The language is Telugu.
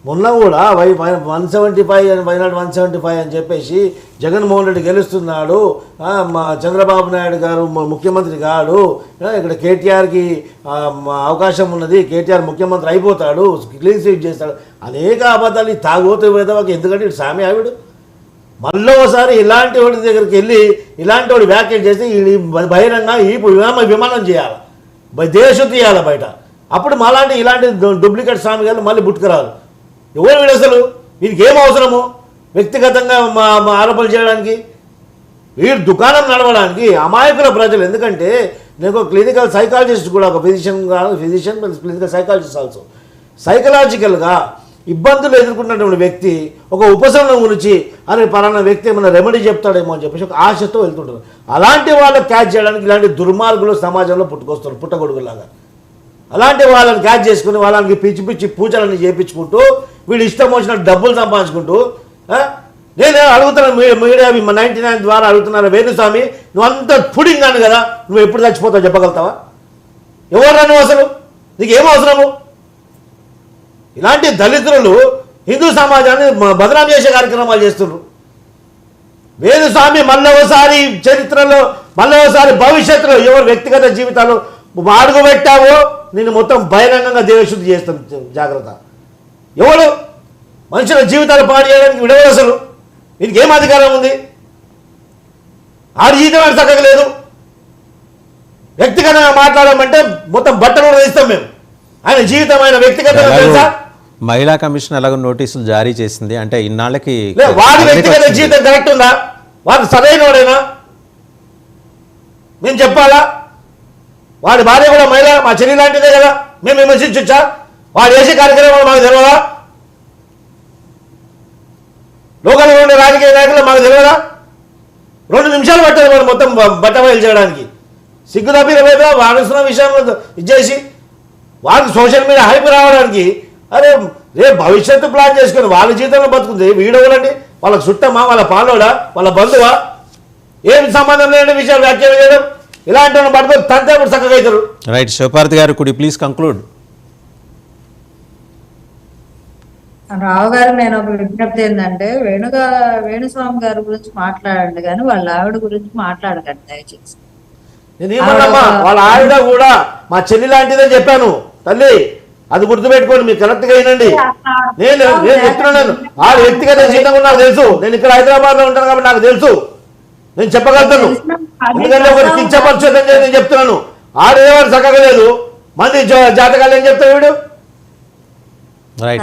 మొన్న కూడా 175 వైనాడు 175 అని చెప్పేసి జగన్మోహన్ రెడ్డి గెలుస్తున్నాడు, మా చంద్రబాబు నాయుడు గారు ముఖ్యమంత్రి కాడు, ఇక్కడ కేటీఆర్కి అవకాశం ఉన్నది, కేటీఆర్ ముఖ్యమంత్రి అయిపోతాడు, క్లీన్ స్వీప్ చేస్తాడు, అనేక అబద్ధాలు ఈ తాగోతు వేదవాకి. ఎందుకంటే ఇటు సామి ఆవిడు మళ్ళీ ఒకసారి ఇలాంటి వాడి దగ్గరికి వెళ్ళి ఇలాంటి వాడు వ్యాఖ్యలు చేసి బహిరంగ ఈ విమానం చేయాలి, దేశం తీయాలి బయట. అప్పుడు మాలాంటి ఇలాంటి డూప్లికేట్ స్వామి గారు మళ్ళీ బుట్టుకురారు. ఎవరు వీడు అసలు? వీరికి ఏం అవసరము వ్యక్తిగతంగా మా ఆరోపణలు చేయడానికి? వీడు దుకాణం నడవడానికి అమాయకుల ప్రజలు. ఎందుకంటే నేను క్లినికల్ సైకాలజిస్ట్ కూడా, ఒక ఫిజిషియన్ క్లినికల్ సైకాలజిస్ట్ ఆల్సో. సైకలాజికల్గా ఇబ్బందులు ఎదుర్కొన్నటువంటి వ్యక్తి ఒక ఉపశమనం గురించి అరే పలానా వ్యక్తి ఏమైనా రెమెడీ చెప్తాడేమో అని చెప్పేసి ఒక ఆశతో వెళ్తుంటారు. అలాంటి వాళ్ళని క్యాచ్ చేయడానికి ఇలాంటి దుర్మార్గులు సమాజంలో పుట్టుకొస్తారు, పుట్టగొడుగులాగా. అలాంటి వాళ్ళని క్యాచ్ చేసుకుని వాళ్ళకి పిచ్చి పిచ్చి పూజలన్నీ చేయించుకుంటూ వీడు ఇష్టం వచ్చినట్టు డబ్బులు సంపాదించుకుంటూ, నేను అడుగుతున్నాను మీడియా 99 ద్వారా అడుగుతున్నారు, వేణుస్వామి నువ్వు అంత పుడింగ్ అను కదా, నువ్వు ఎప్పుడు చచ్చిపోతావు చెప్పగలుగుతావా? ఎవరు నువ్వు అసలు? నీకు ఏం అవసరము? ఇలాంటి దళితులు హిందూ సమాజాన్ని బదనాం చేసే కార్యక్రమాలు చేస్తున్నారు. వేణుస్వామి మళ్ళొకసారి చరిత్రలో, మళ్ళొకసారి భవిష్యత్తులో ఎవరు వ్యక్తిగత జీవితాలు అడుగు పెట్టావో నేను మొత్తం బహిరంగంగా దేవశుద్ధి చేస్తాం. జాగ్రత్త. ఎవరు మనుషుల జీవితాలు పాడు చేయడానికి విడవరు అసలు? వీరికి ఏం అధికారం ఉంది? ఆడి జీవితం ఆడు చక్కలేదు. వ్యక్తిగతంగా మాట్లాడమంటే మొత్తం బట్టలు కూడా ఇస్తాం మేము. ఆయన జీవితం ఆయన వ్యక్తిగతంగా తెలుసా? మహిళా కమిషన్ ఎలాగో నోటీసులు జారీ చేసింది అంటే ఇన్నాళ్ళకి వాడి వ్యక్తిగత జీవితం కరెక్ట్ ఉందా? వాడు సరైన వాడేనా? మేము చెప్పాలా? వాడి భార్య కూడా మహిళ, మా చెల్లి లాంటిదే కదా, మేము విమర్శించొచ్చా? వాడు చేసే కార్యక్రమాలు మాకు తెలియదా? లోకల్ ఉండే రాజకీయ నాయకులు మాకు తెలియదా? 2 నిమిషాలు పట్టదు వాడు మొత్తం బట్టబయలు చేయడానికి. సిగ్గు తప్పిన వాడుస్తున్న విషయంలో ఇచ్చేసి వాళ్ళకి సోషల్ మీడియా హైప్ రావడానికి. అరే రేపు భవిష్యత్తు ప్లాన్ చేసుకుని వాళ్ళ జీవితంలో బతుకుంది వీడవలండి. వాళ్ళకి చుట్టమా, వాళ్ళ పాలోడా, వాళ్ళ బంధువా? ఏం సంబంధం లేని విషయాలు వ్యాఖ్యలు చేయడం, ఇలాంటి వాళ్ళు పట్టుకొని తంతే చక్కగా అవుతారు. రైట్. శివపార్తి గారు, కుడ్ యు ప్లీజ్ కంక్లూడ్? రావు గారు, నేను ఒక విజ్ఞప్తి ఏంటంటే వేణుస్వామి గారి గురించి మాట్లాడండి కానీ వాళ్ళ ఆవిడ గురించి మాట్లాడకండి దయచేసి. నేనేమన్నామా, వాళ్ళ ఆవిడ కూడా మా చెల్లి లాంటిదని చెప్పాను తల్లి, అది గుర్తుపెట్టుకోండి, మీరు కరెక్ట్గా వినండి. నేను చెప్తున్నాను, ఆ వ్యక్తిగత జీవితం నాకు తెలుసు. నేను ఇక్కడ హైదరాబాద్లో ఉంటాను కాబట్టి నాకు తెలుసు, నేను చెప్పగలుగుతాను. ఎందుకంటే ఒకటి కించపరచదని నేను చెప్తున్నాను. ఆడేవాడు చక్కగా లేదు, మంది జాతకాలు ఏం చెప్తాడు వీడు? రైట్.